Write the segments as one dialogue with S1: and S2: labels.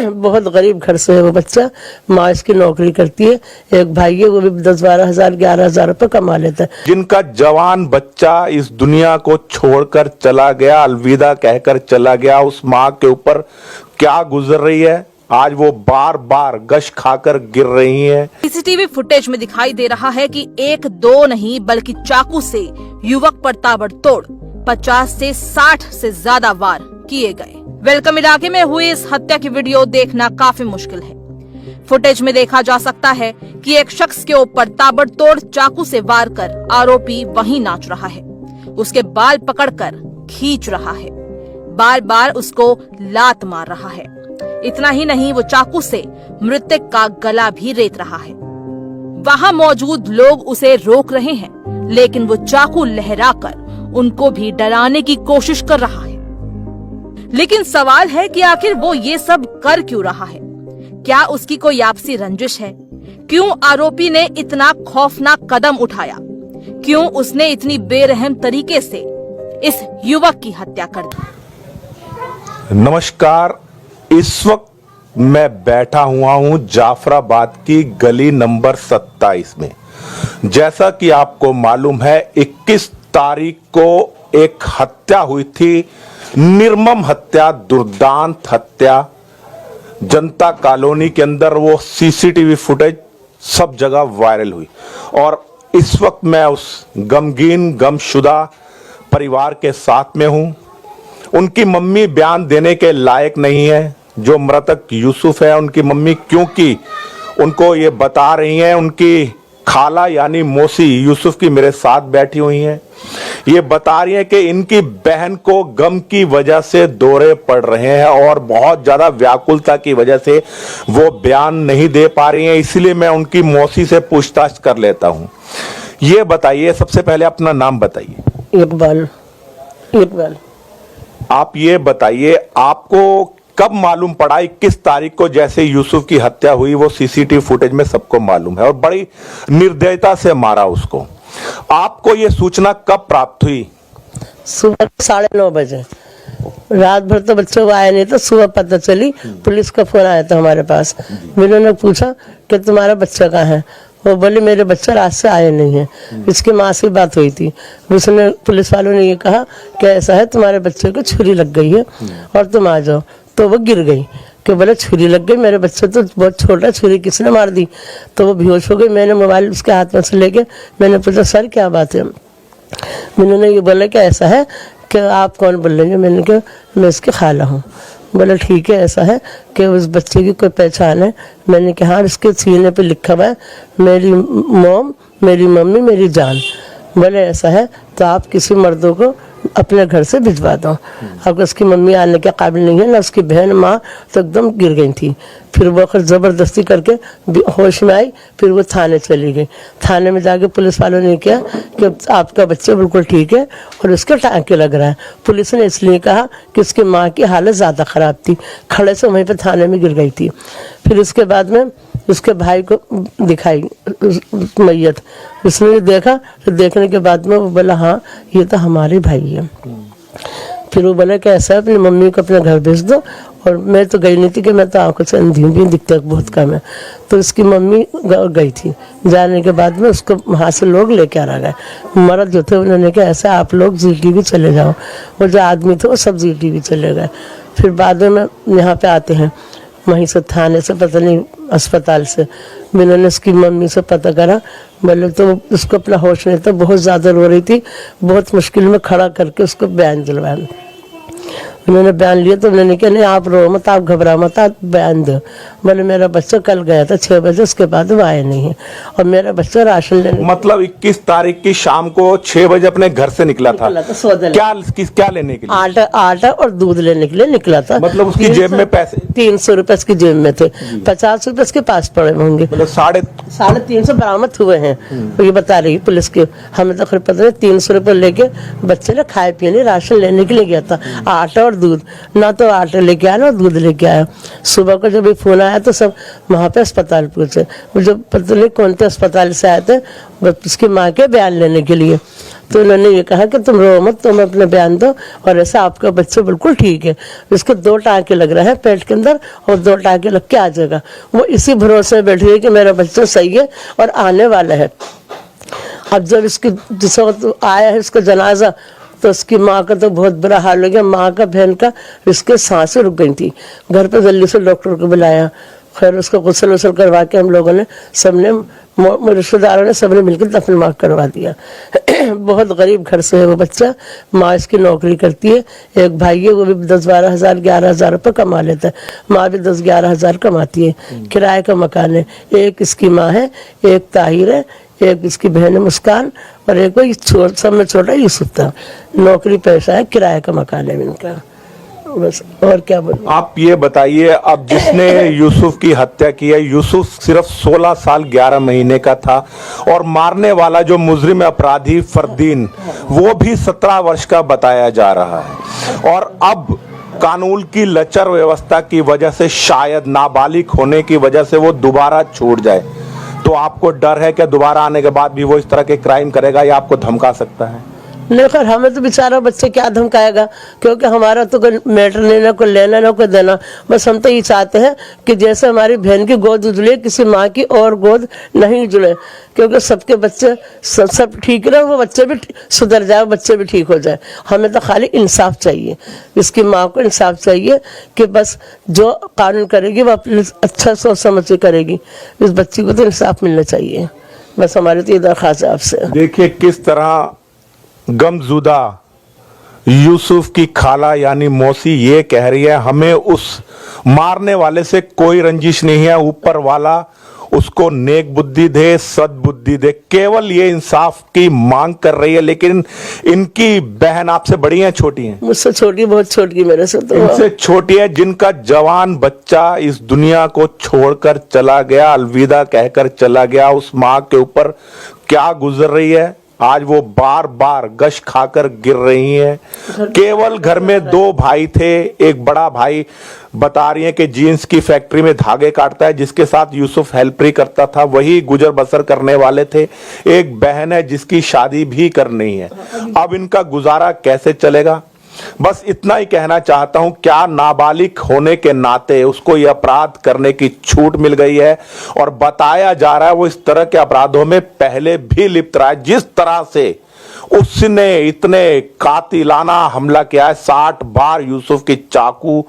S1: बहुत गरीब घर से है वो बच्चा। माँ इसकी नौकरी करती है, एक भाई है वो भी 10-12 हजार 11 हजार रुपये कमा लेता है।
S2: जिनका जवान बच्चा इस दुनिया को छोड़कर चला गया, अलविदा कहकर चला गया, उस माँ के ऊपर क्या गुजर रही है, आज वो बार बार गश खाकर गिर रही हैं।
S3: सीसीटीवी फुटेज में दिखाई दे रहा है कि 1-2 नहीं बल्कि चाकू से युवक पर ताबड़तोड़ 50 से 60 से ज्यादा वार किए गए। वेलकम इलाके में हुई इस हत्या की वीडियो देखना काफी मुश्किल है। फुटेज में देखा जा सकता है कि एक शख्स के ऊपर ताबड़तोड़ चाकू से वार कर आरोपी वहीं नाच रहा है, उसके बाल पकड़कर खींच रहा है, बार बार उसको लात मार रहा है। इतना ही नहीं, वो चाकू से मृतक का गला भी रेत रहा है। वहां मौजूद लोग उसे रोक रहे हैं, लेकिन वो चाकू लहराकर उनको भी डराने की कोशिश कर रहा है। लेकिन सवाल है कि आखिर वो ये सब कर क्यों रहा है? क्या उसकी कोई आपसी रंजिश है? क्यों आरोपी ने इतना खौफनाक कदम उठाया? क्यों उसने इतनी बेरहम तरीके से इस युवक की हत्या कर दी?
S2: नमस्कार, इस वक्त मैं बैठा हुआ हूं जाफराबाद की गली नंबर 27 में। जैसा कि आपको मालूम है, 21 तारीख को एक हत्या हुई थी, निर्मम हत्या, दुर्दांत हत्या। जनता कॉलोनी के अंदर वो सीसीटीवी फुटेज सब जगह वायरल हुई और इस वक्त मैं उस गमगीन गमशुदा परिवार के साथ में हूं। उनकी मम्मी बयान देने के लायक नहीं है, जो मृतक यूसुफ है उनकी मम्मी, क्योंकि उनको ये बता रही हैं, उनकी खाला यानी मौसी यूसुफ की मेरे साथ बैठी हुई हैं, ये बता रही हैं कि इनकी बहन को गम की वजह से दौरे पड़ रहे हैं और बहुत ज्यादा व्याकुलता की वजह से वो बयान नहीं दे पा रही हैं। इसलिए मैं उनकी मौसी से पूछताछ कर लेता हूं। ये बताइए, सबसे पहले अपना नाम बताइए।
S1: इकबाल।
S2: आप ये बताइए, आपको कब मालूम पड़ा? 21 तारीख को जैसे यूसुफ की हत्या हुई, वो सीसीटीवी फुटेज में सबको मालूम है और बड़ी निर्दयता से मारा उसको। आपको ये सूचना कब प्राप्त हुई?
S1: सुबह 9:30 बजे। रात भर तो बच्चों को आए नहीं, तो सुबह पता चली, पुलिस का फोन आया था हमारे पास। उन्होंने पूछा कि तुम्हारा बच्चा कहाँ है? वो बोले मेरे बच्चा रात से आए नहीं है। इसकी माँ से बात हुई थी, उसने पुलिस वालों ने ये कहा कि ऐसा है, तुम्हारे बच्चे को छुरी लग गई है और तुम आ जाओ। तो वो गिर गई कि बोले छुरी लग गई, मेरे बच्चे तो बहुत छोटा, छुरी किसने मार दी? तो वो बेहोश हो गई। मैंने मोबाइल उसके हाथ में से लेके मैंने पूछा सर क्या बात है? उन्होंने ये बोला कि ऐसा है कि आप कौन बोल रहे हैं? मैंने कहा मैं इसकी खाला हूँ। बोला ठीक है, ऐसा है कि उस बच्चे की कोई पहचान है? मैंने कहा हाँ, इसके सीने पे लिखा हुआ है मेरी मॉम, मेरी मम्मी, मेरी जान। बोले ऐसा है तो आप किसी मर्दों को अपने घर से भिजवा दो। अब उसकी मम्मी आने के काबिल नहीं है ना, उसकी बहन माँ तो एकदम गिर गई थी। फिर वो फिर जबरदस्ती करके होश में आई, फिर वो थाने चली गई। थाने में जाके पुलिस वालों ने किया कि आपका बच्चा बिल्कुल ठीक है और उसका टाँके लग रहा है। पुलिस ने इसलिए कहा कि उसकी माँ की हालत ज़्यादा ख़राब थी, खड़े से वहीं पर थाने में गिर गई थी। फिर उसके बाद में उसके भाई को दिखाई मैयत, उसने देखा, तो देखने के बाद में वो बोला हाँ ये तो हमारे भाई है। फिर वो बोला कि ऐसा है, अपनी मम्मी को अपने घर भेज दो। और मैं तो गई नहीं थी कि मैं तो आंखों से अंधी भी दिखता बहुत कम है। तो उसकी मम्मी गई थी, जाने के बाद में उसको वहाँ से लोग लेके आ गए। मर्द जो थे उन्होंने कहा ऐसा आप लोग GTV चले जाओ। वो जो आदमी थे वो सब GTV चले गए। फिर बाद में यहाँ पे आते हैं, वहीं से थाने से पता नहीं अस्पताल से मैंने उसकी मम्मी से पता करा। बोले तो उसको अपना होश नहीं था, बहुत ज़्यादा रो रही थी, बहुत मुश्किल में खड़ा करके उसको बयान दिलवाया। उन्होंने बयान लिया तो उन्होंने कहा नहीं आप रो मत, आप घबरा मत, आप बयान दो। बोले मेरा बच्चा कल गया था 6 बजे, उसके बाद वो आया नहीं है और मेरा बच्चा राशन लेने।
S2: मतलब 21 तारीख की शाम को 6 बजे अपने घर से निकला था क्या लेने के लिए?
S1: आटा और दूध लेने के लिए निकला था।
S2: मतलब उसकी जेब में पैसे
S1: 300 रुपए उसकी जेब में थे, 50 रुपए उसके पास पड़े होंगे।
S2: मतलब
S1: 350 बरामद हुए हैं। तो ये बता रही पुलिस की, हमें तो पता नहीं। 300 रुपए लेके बच्चे ने खाए पीने राशन लेने के लिए गया था, आटा और दूध। ना तो आटा लेके आया ना दूध लेके आया। सुबह को जब फोन आया आया तो सब वहाँ पे अस्पताल पहुँचे। मुझे पता नहीं कौन से अस्पताल से आए थे उसकी माँ के बयान लेने के लिए। तो उन्होंने ये कहा कि तुम रो मत, तुम अपना बयान दो और ऐसा आपका बच्चा बिल्कुल ठीक है। इसके 2 टाँके लग रहे हैं पेट के अंदर और 2 टाँके लग के आ जाएगा। वो इसी भरोसे में बैठी है कि मेरा बच्चा सही है और आने वाला है। अब जब इसकी जिस वक्त आया है इसका जनाजा तो उसकी माँ का तो बहुत बुरा हाल हो गया। माँ का बहन का इसके सांसें रुक गई थी। घर पे जल्दी से डॉक्टर को बुलाया, खैर उसको गुस्ल वसल करवा के हम लोगों ने सबने रिश्तेदारों ने सबने मिलकर दफन मार करवा दिया। बहुत गरीब घर से है वो बच्चा। माँ इसकी नौकरी करती है, एक भाई है वो भी 10-12 हज़ार 11 हज़ार रुपये कमा लेता है। माँ भी 10-11 हज़ार कमाती है। किराए का मकान है। एक इसकी माँ है, एक ताहिर है, एक इसकी बहन है मुस्कान और एक वो सब में छोटा यूसुफ था। नौकरी पैसा है, किराए का मकान है इनका। बस और क्या बोलूं।
S2: आप ये बताइए, अब जिसने यूसुफ की हत्या की है, यूसुफ सिर्फ 16 साल 11 महीने का था और मारने वाला जो मुजरिम अपराधी फरदीन वो भी 17 वर्ष का बताया जा रहा है। और अब कानून की लचर व्यवस्था की वजह से शायद नाबालिग होने की वजह से वो दोबारा छूट जाए। तो आपको डर है कि दोबारा आने के बाद भी वो इस तरह के क्राइम करेगा या आपको धमका सकता है?
S1: नहीं, खैर हमें तो बेचारा बच्चे क्या धमकाएगा, क्योंकि हमारा तो कोई मैटर नहीं, ना कोई लेना ना कोई देना। बस हम तो ये चाहते हैं कि जैसे हमारी बहन की गोद उजले किसी माँ की और गोद नहीं उजले, क्योंकि सबके बच्चे सब ठीक रहे, वो बच्चे भी सुधर जाए, बच्चे भी ठीक हो जाए। हमें तो खाली इंसाफ चाहिए, इसकी माँ को इंसाफ चाहिए कि बस जो कानून करेगी वो अपने अच्छा सोच समझ के करेगी। इस बच्ची को तो इंसाफ मिलना चाहिए। बस हमारी तो ये दरख्वास्त है आपसे।
S2: देखिए किस तरह गमजुदा यूसुफ की खाला यानी मौसी ये कह रही है, हमें उस मारने वाले से कोई रंजिश नहीं है, ऊपर वाला उसको नेक बुद्धि दे, सद्बुद्धि दे। केवल ये इंसाफ की मांग कर रही है। लेकिन इनकी बहन आपसे बड़ी है, छोटी है?
S1: मुझसे छोटी, बहुत छोटी मेरे से तो।
S2: इनसे छोटी है, जिनका जवान बच्चा इस दुनिया को छोड़कर चला गया, अलविदा कहकर चला गया। उस माँ के ऊपर क्या गुजर रही है, आज वो बार बार गश खाकर गिर रही हैं। केवल घर में 2 भाई थे, एक बड़ा भाई बता रही है कि जीन्स की फैक्ट्री में धागे काटता है, जिसके साथ यूसुफ हेल्परी करता था, वही गुजर बसर करने वाले थे। एक बहन है जिसकी शादी भी करनी है। अब इनका गुजारा कैसे चलेगा? बस इतना ही कहना चाहता हूं, क्या नाबालिग होने के नाते उसको यह अपराध करने की छूट मिल गई है? और बताया जा रहा है वो इस तरह के अपराधों में पहले भी लिप्त रहा है। जिस तरह से उसने इतने कातिलाना हमला किया है, 60 बार यूसुफ की चाकू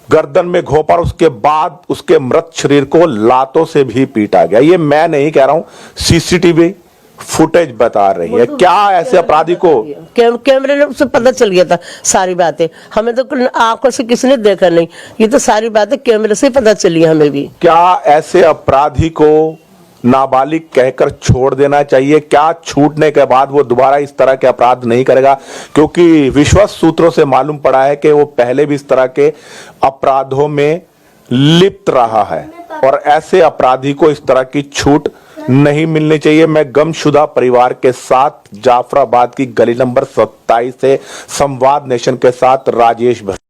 S2: गर्दन में घोंपा, उसके बाद उसके मृत शरीर को लातों से भी पीटा गया। ये मैं नहीं कह रहा हूं, सीसीटीवी फुटेज बता रही है। क्या ऐसे अपराधी को
S1: कैमरे ने उसे पता चल गया था सारी बातें? हमें तो आंखों से किसी ने देखा नहीं, ये तो सारी बातें कैमरे से पता चली हमें भी।
S2: क्या ऐसे अपराधी को नाबालिग कहकर छोड़ देना चाहिए? क्या छूटने के बाद वो दोबारा इस तरह के अपराध नहीं करेगा? क्योंकि विश्वस्त सूत्रों से मालूम पड़ा है कि वो पहले भी इस तरह के अपराधों में लिप्त रहा है और ऐसे अपराधी को इस तरह की छूट नहीं मिलनी चाहिए। मैं गमशुदा परिवार के साथ जाफराबाद की गली नंबर 27 से संवाद नेशन के साथ राजेश भट्ट।